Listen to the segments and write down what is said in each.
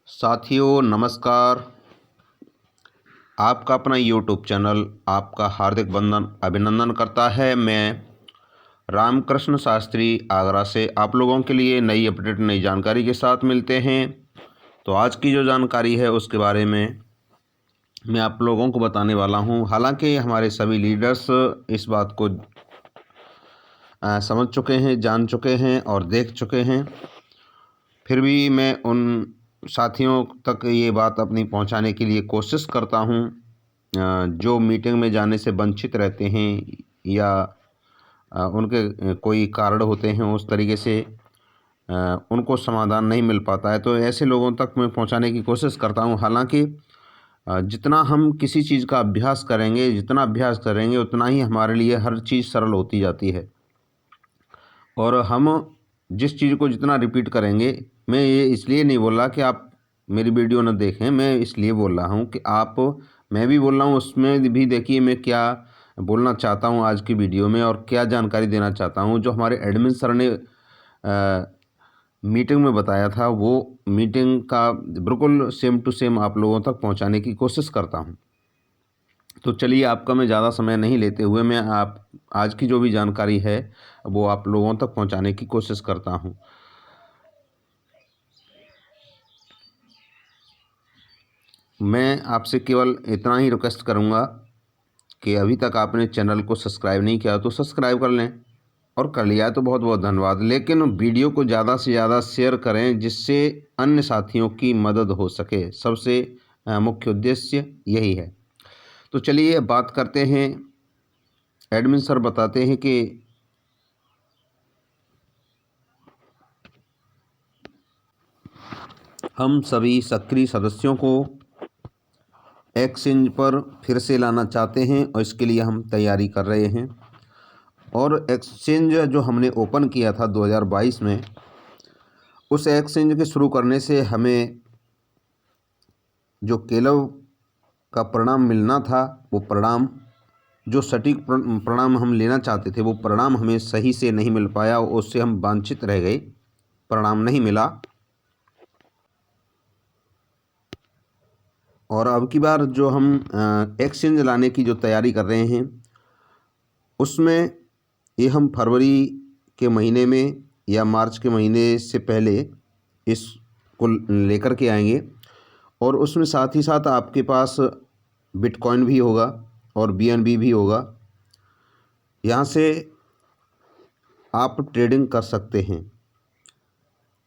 साथियों नमस्कार। आपका अपना यूट्यूब चैनल आपका हार्दिक बंधन अभिनंदन करता है। मैं रामकृष्ण शास्त्री आगरा से आप लोगों के लिए नई अपडेट नई जानकारी के साथ मिलते हैं। तो आज की जो जानकारी है उसके बारे में मैं आप लोगों को बताने वाला हूं। हालांकि हमारे सभी लीडर्स इस बात को समझ चुके हैं, जान चुके हैं और देख चुके हैं, फिर भी मैं उन साथियों तक ये बात अपनी पहुंचाने के लिए कोशिश करता हूं जो मीटिंग में जाने से वंचित रहते हैं या उनके कोई कारण होते हैं, उस तरीके से उनको समाधान नहीं मिल पाता है, तो ऐसे लोगों तक मैं पहुंचाने की कोशिश करता हूं। हालांकि जितना हम किसी चीज़ का अभ्यास करेंगे, जितना अभ्यास करेंगे उतना ही हमारे लिए हर चीज़ सरल होती जाती है। और हम जिस चीज़ को जितना रिपीट करेंगे, मैं ये इसलिए नहीं बोल रहा कि आप मेरी वीडियो न देखें, मैं इसलिए बोल रहा हूँ कि मैं भी बोल रहा हूँ उसमें भी देखिए मैं क्या बोलना चाहता हूँ आज की वीडियो में और क्या जानकारी देना चाहता हूँ। जो हमारे एडमिन सर ने मीटिंग में बताया था, वो मीटिंग का बिल्कुल सेम टू सेम आप लोगों तक पहुँचाने की कोशिश करता हूँ। तो चलिए आपका मैं ज़्यादा समय नहीं लेते हुए मैं आज की जो भी जानकारी है वो आप लोगों तक पहुंचाने की कोशिश करता हूं। मैं आपसे केवल इतना ही रिक्वेस्ट करूंगा कि अभी तक आपने चैनल को सब्सक्राइब नहीं किया तो सब्सक्राइब कर लें, और कर लिया है तो बहुत बहुत धन्यवाद। लेकिन वीडियो को ज़्यादा से ज़्यादा शेयर करें जिससे अन्य साथियों की मदद हो सके। सबसे मुख्य उद्देश्य यही है। तो चलिए बात करते हैं। एडमिन सर बताते हैं कि हम सभी सक्रिय सदस्यों को एक्सचेंज पर फिर से लाना चाहते हैं और इसके लिए हम तैयारी कर रहे हैं। और एक्सचेंज जो हमने ओपन किया था 2022 में, उस एक्सचेंज के शुरू करने से हमें जो केलव का परिणाम मिलना था, वो परिणाम जो सटीक परिणाम हम लेना चाहते थे, वो परिणाम हमें सही से नहीं मिल पाया, उससे हम वांछित रह गए, परिणाम नहीं मिला। और अब की बार जो हम एक्सचेंज लाने की जो तैयारी कर रहे हैं, उसमें ये हम फरवरी के महीने में या मार्च के महीने से पहले इसको लेकर के आएंगे। और उसमें साथ ही साथ आपके पास बिटकॉइन भी होगा और बीएनबी भी होगा। यहाँ से आप ट्रेडिंग कर सकते हैं।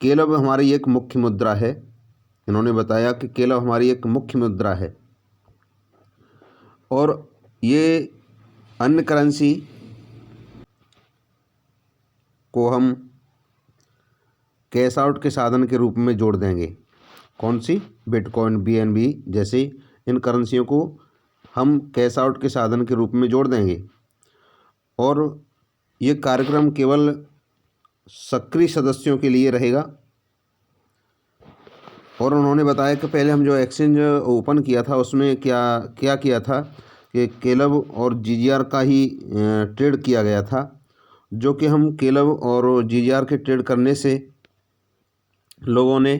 केलव हमारी एक मुख्य मुद्रा है। इन्होंने बताया कि केलव हमारी एक मुख्य मुद्रा है और ये अन्य करेंसी को हम कैश आउट के साधन के रूप में जोड़ देंगे। कौन सी? बिटकॉइन, बीएनबी जैसे इन करेंसियों को हम कैश आउट के साधन के रूप में जोड़ देंगे। और ये कार्यक्रम केवल सक्रिय सदस्यों के लिए रहेगा। और उन्होंने बताया कि पहले हम जो एक्सचेंज ओपन किया था उसमें क्या क्या किया था कि केलव और जीजीआर का ही ट्रेड किया गया था, जो कि हम केलव और जीजीआर के ट्रेड करने से लोगों ने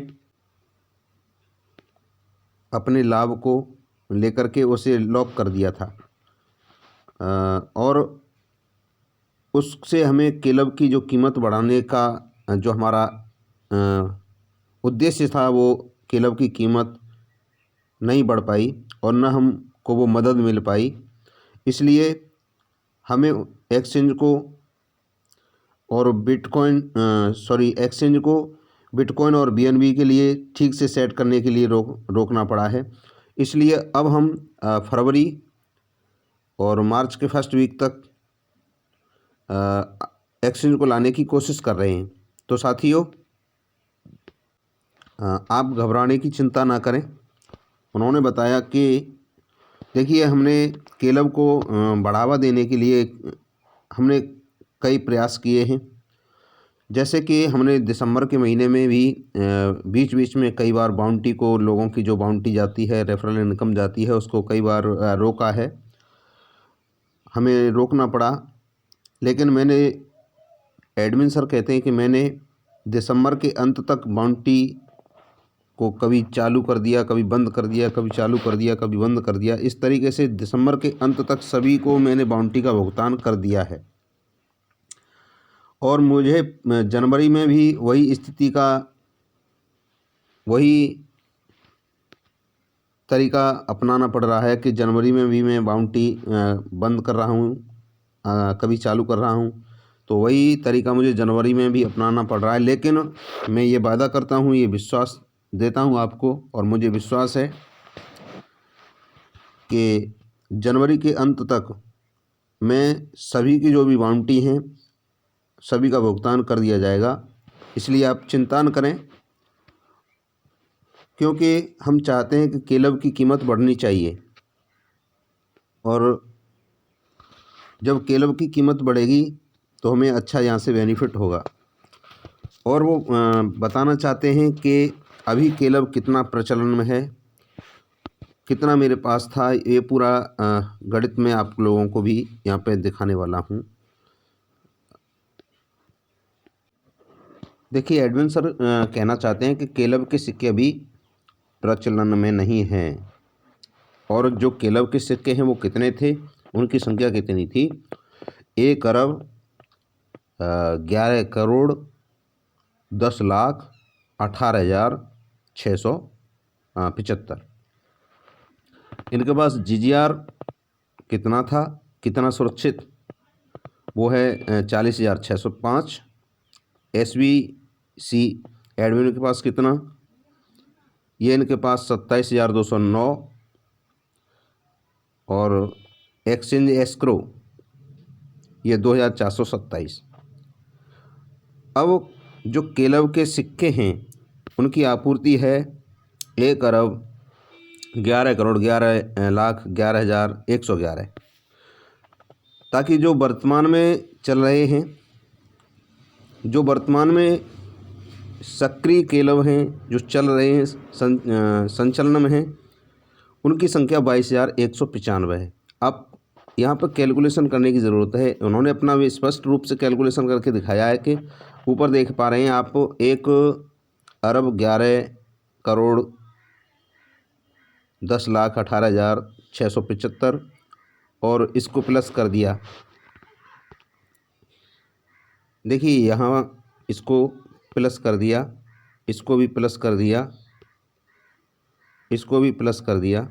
अपने लाभ को लेकर के उसे लॉक कर दिया था। और उससे हमें केलव की जो कीमत बढ़ाने का जो हमारा उद्देश्य था, वो केलव की कीमत नहीं बढ़ पाई और न हमको वो मदद मिल पाई। इसलिए हमें एक्सचेंज को और एक्सचेंज को बिटकॉइन और बीएनबी के लिए ठीक से सेट करने के लिए रोकना पड़ा है। इसलिए अब हम फरवरी और मार्च के फर्स्ट वीक तक एक्सचेंज को लाने की कोशिश कर रहे हैं। तो साथियों आप घबराने की चिंता ना करें। उन्होंने बताया कि देखिए हमने केलव को बढ़ावा देने के लिए हमने कई प्रयास किए हैं। जैसे कि हमने दिसंबर के महीने में भी बीच बीच में कई बार बाउंटी को, लोगों की जो बाउंटी जाती है, रेफरल इनकम जाती है, उसको कई बार रोका है, हमें रोकना पड़ा। लेकिन मैंने एडमिन सर कहते हैं कि मैंने दिसंबर के अंत तक बाउंटी को कभी चालू कर दिया, कभी बंद कर दिया, कभी चालू कर दिया, कभी बंद कर दिया। इस तरीके से दिसंबर के अंत तक सभी को मैंने बाउंटी का भुगतान कर दिया है। और मुझे जनवरी में भी वही तरीका अपनाना पड़ रहा है कि जनवरी में भी मैं बाउंटी बंद कर रहा हूँ, कभी चालू कर रहा हूँ। तो वही तरीका मुझे जनवरी में भी अपनाना पड़ रहा है। लेकिन मैं ये वादा करता हूँ, ये विश्वास देता हूँ आपको, और मुझे विश्वास है कि जनवरी के अंत तक मैं सभी की जो भी बाउंटी हैं सभी का भुगतान कर दिया जाएगा। इसलिए आप चिंता न करें, क्योंकि हम चाहते हैं कि केलब की कीमत बढ़नी चाहिए, और जब केलब की कीमत बढ़ेगी तो हमें अच्छा यहाँ से बेनिफिट होगा। और वो बताना चाहते हैं कि अभी केलब कितना प्रचलन में है, कितना मेरे पास था, ये पूरा गणित में आप लोगों को भी यहाँ पे दिखाने वाला हूँ। देखिए, एडविन सर कहना चाहते हैं कि केलब के सिक्के अभी प्रचलन में नहीं हैं, और जो केलब के सिक्के हैं वो कितने थे, उनकी संख्या कितनी थी, 1,11,10,18,675। इनके पास जीजीआर कितना था, कितना सुरक्षित, वो है 40,605। SVC एडमिन के पास कितना, ये इनके पास 27,209। और एक्सचेंज एस्क्रो ये 2,427। अब जो केलब के सिक्के हैं उनकी आपूर्ति है 1,11,11,11,11,111, ताकि जो वर्तमान में चल रहे हैं, जो वर्तमान में सक्रिय केलब हैं, जो चल रहे हैं, संचलन में हैं, उनकी संख्या 22,195 है। अब यहाँ पर कैलकुलेशन करने की ज़रूरत है। उन्होंने अपना भी स्पष्ट रूप से कैलकुलेशन करके दिखाया है कि ऊपर देख पा रहे हैं आप 1,11,10,18,675, और इसको प्लस कर दिया। देखिए यहाँ इसको प्लस कर दिया, इसको भी प्लस कर दिया, इसको भी प्लस कर दिया,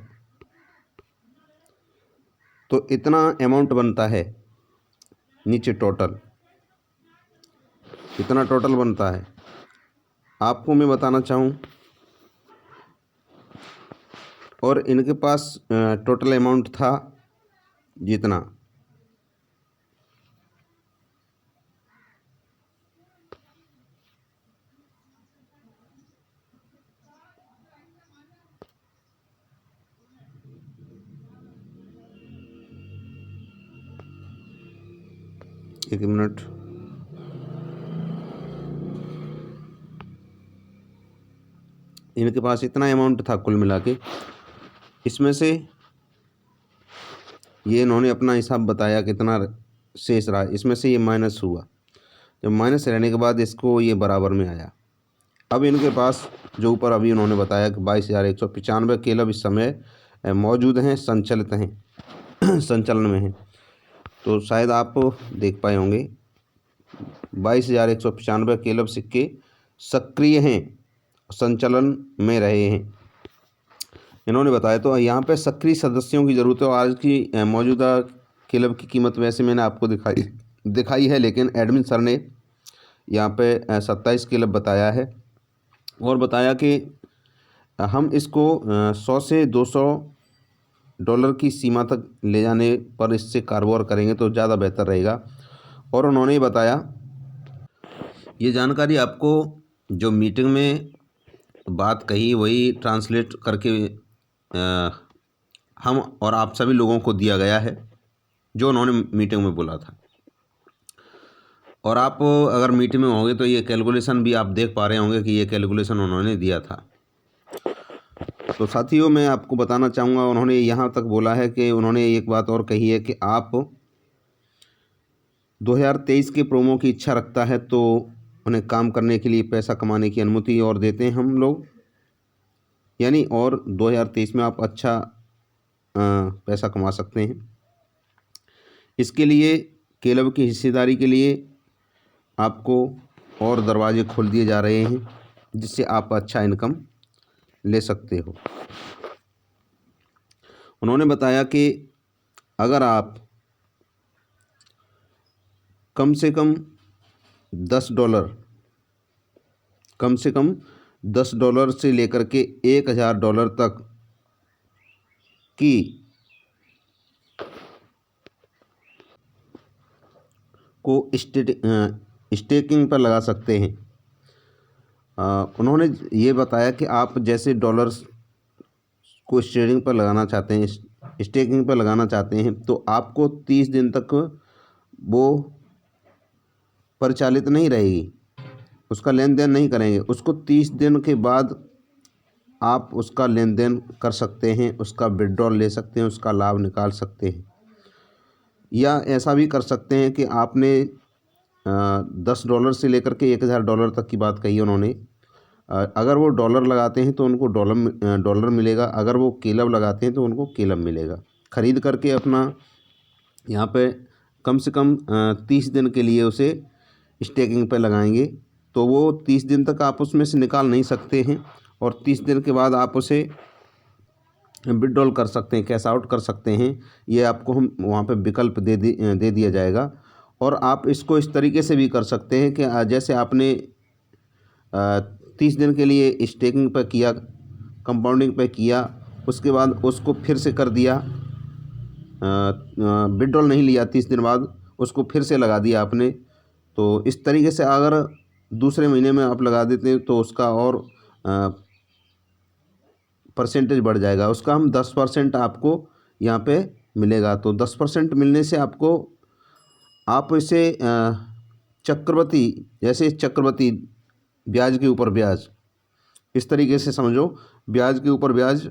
तो इतना अमाउंट बनता है। नीचे टोटल इतना टोटल बनता है। आपको मैं बताना चाहूँ, और इनके पास टोटल अमाउंट था जितना, एक मिनट, इनके पास इतना अमाउंट था कुल मिला के। इसमें से ये इन्होंने अपना हिसाब बताया कितना शेष रहा, इसमें से ये माइनस हुआ। जब माइनस रहने के बाद इसको ये बराबर में आया। अब इनके पास जो ऊपर अभी उन्होंने बताया कि 22,195 केलब इस समय मौजूद हैं, संचालित हैं, संचालन में हैं। तो शायद आप देख पाए होंगे 22,195 केलब सिक्के सक्रिय हैं, संचालन में रहे हैं, इन्होंने बताया। तो यहाँ पे सक्रिय सदस्यों की ज़रूरत है। और आज की मौजूदा केलब की कीमत वैसे मैंने आपको दिखाई है, लेकिन एडमिन सर ने यहाँ पे 27 केलब बताया है, और बताया कि हम इसको 100 से $200 की सीमा तक ले जाने पर इससे कारोबार करेंगे तो ज़्यादा बेहतर रहेगा। और उन्होंने बताया, ये जानकारी आपको जो मीटिंग में बात कही वही ट्रांसलेट करके हम और आप सभी लोगों को दिया गया है, जो उन्होंने मीटिंग में बोला था। और आप अगर मीटिंग में होंगे तो ये कैलकुलेशन भी आप देख पा रहे होंगे कि ये कैलकुलेशन उन्होंने दिया था। तो साथियों, मैं आपको बताना चाहूँगा, उन्होंने यहाँ तक बोला है कि उन्होंने एक बात और कही है कि आप 2023 के प्रोमो की इच्छा रखता है तो उन्हें काम करने के लिए पैसा कमाने की अनुमति और देते हैं हम लोग। यानी और 2023 में आप अच्छा पैसा कमा सकते हैं। इसके लिए क्लब की हिस्सेदारी के लिए आपको और दरवाजे खोल दिए जा रहे हैं, जिससे आप अच्छा इनकम ले सकते हो। उन्होंने बताया कि अगर आप कम से कम $10 से लेकर के $1000 तक की को स्टेकिंग पर लगा सकते हैं। उन्होंने ये बताया कि आप जैसे डॉलर्स को स्टेकिंग पर लगाना चाहते हैं, स्टेकिंग पर लगाना चाहते हैं, तो आपको 30 दिन तक वो परिचालित नहीं रहेगी, उसका लेन देन नहीं करेंगे। उसको 30 दिन के बाद आप उसका लेन देन कर सकते हैं, उसका विड्रॉल ले सकते हैं, उसका लाभ निकाल सकते हैं। या ऐसा भी कर सकते हैं कि आपने $10 से लेकर के $1000 तक की बात कही उन्होंने। अगर वो डॉलर लगाते हैं तो उनको डॉलर मिलेगा, अगर वो क्लब लगाते हैं तो उनको क्लब मिलेगा। ख़रीद करके अपना यहाँ पे कम से कम 30 दिन के लिए उसे स्टेकिंग पे लगाएंगे, तो वो 30 दिन तक आप उसमें से निकाल नहीं सकते हैं, और 30 दिन के बाद आप उसे विड्रॉल कर सकते हैं, कैश आउट कर सकते हैं। ये आपको हम वहाँ पे विकल्प दे दिया जाएगा। और आप इसको इस तरीके से भी कर सकते हैं कि जैसे आपने 30 दिन के लिए स्टेकिंग पे किया, कंपाउंडिंग पे किया, उसके बाद उसको फिर से कर दिया, विड्रॉल नहीं लिया, 30 दिन बाद उसको फिर से लगा दिया आपने। तो इस तरीके से अगर दूसरे महीने में आप लगा देते हैं तो उसका और परसेंटेज बढ़ जाएगा। उसका हम 10% आपको यहाँ पे मिलेगा। तो 10% मिलने से आप इसे चक्रवृद्धि, जैसे चक्रवृद्धि ब्याज के ऊपर ब्याज, इस तरीके से समझो, ब्याज के ऊपर ब्याज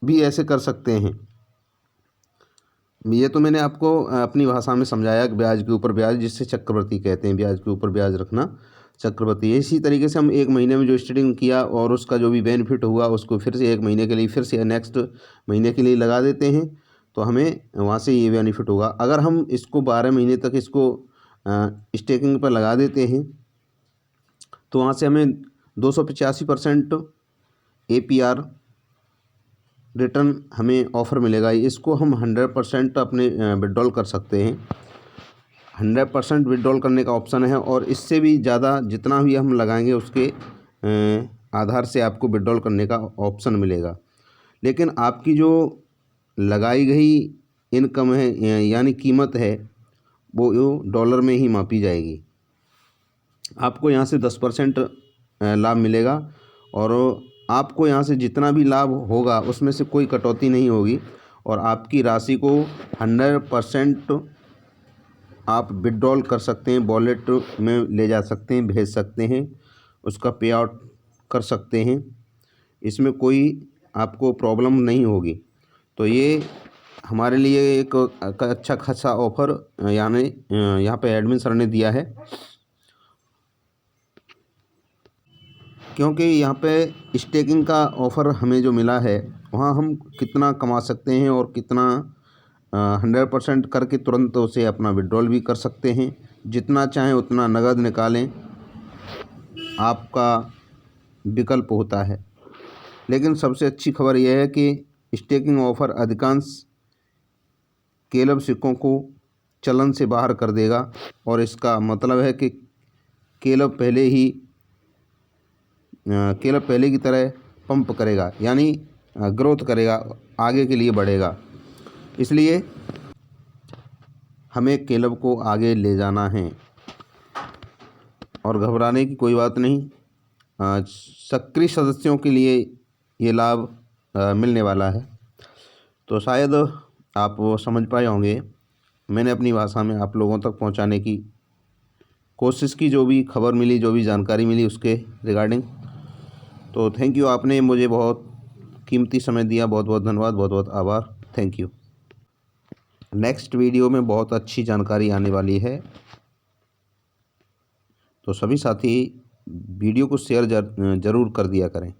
भी ऐसे कर सकते हैं। ये तो मैंने आपको अपनी भाषा में समझाया कि ब्याज के ऊपर ब्याज, जिससे चक्रवृद्धि कहते हैं, ब्याज के ऊपर ब्याज रखना चक्रवृद्धि। इसी तरीके से हम 1 महीने में जो स्टेटिंग किया और उसका जो भी बेनिफिट हुआ उसको फिर से 1 महीने के लिए फिर से नेक्स्ट महीने के लिए लगा देते हैं, तो हमें वहाँ से ये बेनिफिट होगा। अगर हम इसको 12 महीने तक इसको स्टेकिंग पर लगा देते हैं तो वहाँ से हमें 285% APR रिटर्न हमें ऑफ़र मिलेगा। इसको हम 100% अपने विड्रॉल कर सकते हैं। 100% विड्रॉल करने का ऑप्शन है, और इससे भी ज़्यादा जितना भी हम लगाएंगे उसके आधार से आपको विड्रॉल करने का ऑप्शन मिलेगा। लेकिन आपकी जो लगाई गई इनकम है, यानी कीमत है, वो डॉलर में ही मापी जाएगी। आपको यहाँ से 10% लाभ मिलेगा, और आपको यहाँ से जितना भी लाभ होगा उसमें से कोई कटौती नहीं होगी, और आपकी राशि को 100% आप विड्रॉल कर सकते हैं, वॉलेट में ले जा सकते हैं, भेज सकते हैं, उसका पे आउट कर सकते हैं। इसमें कोई आपको प्रॉब्लम नहीं होगी। तो ये हमारे लिए एक अच्छा खासा ऑफ़र यानी यहाँ पे एडमिन सर ने दिया है, क्योंकि यहाँ पे स्टेकिंग का ऑफ़र हमें जो मिला है वहाँ हम कितना कमा सकते हैं और कितना 100% करके तुरंत उसे अपना विड्रॉल भी कर सकते हैं। जितना चाहें उतना नगद निकालें, आपका विकल्प होता है। लेकिन सबसे अच्छी खबर यह है कि स्टेकिंग ऑफ़र अधिकांश क्लब सिक्कों को चलन से बाहर कर देगा, और इसका मतलब है कि क्लब पहले की तरह पंप करेगा, यानी ग्रोथ करेगा, आगे के लिए बढ़ेगा। इसलिए हमें क्लब को आगे ले जाना है, और घबराने की कोई बात नहीं। सक्रिय सदस्यों के लिए ये लाभ मिलने वाला है। तो शायद आप वो समझ पाए होंगे, मैंने अपनी भाषा में आप लोगों तक पहुंचाने की कोशिश की, जो भी खबर मिली, जो भी जानकारी मिली उसके रिगार्डिंग। तो थैंक यू, आपने मुझे बहुत कीमती समय दिया। बहुत बहुत धन्यवाद, बहुत बहुत आभार, थैंक यू। नेक्स्ट वीडियो में बहुत अच्छी जानकारी आने वाली है, तो सभी साथी वीडियो को शेयर ज़रूर कर दिया करें।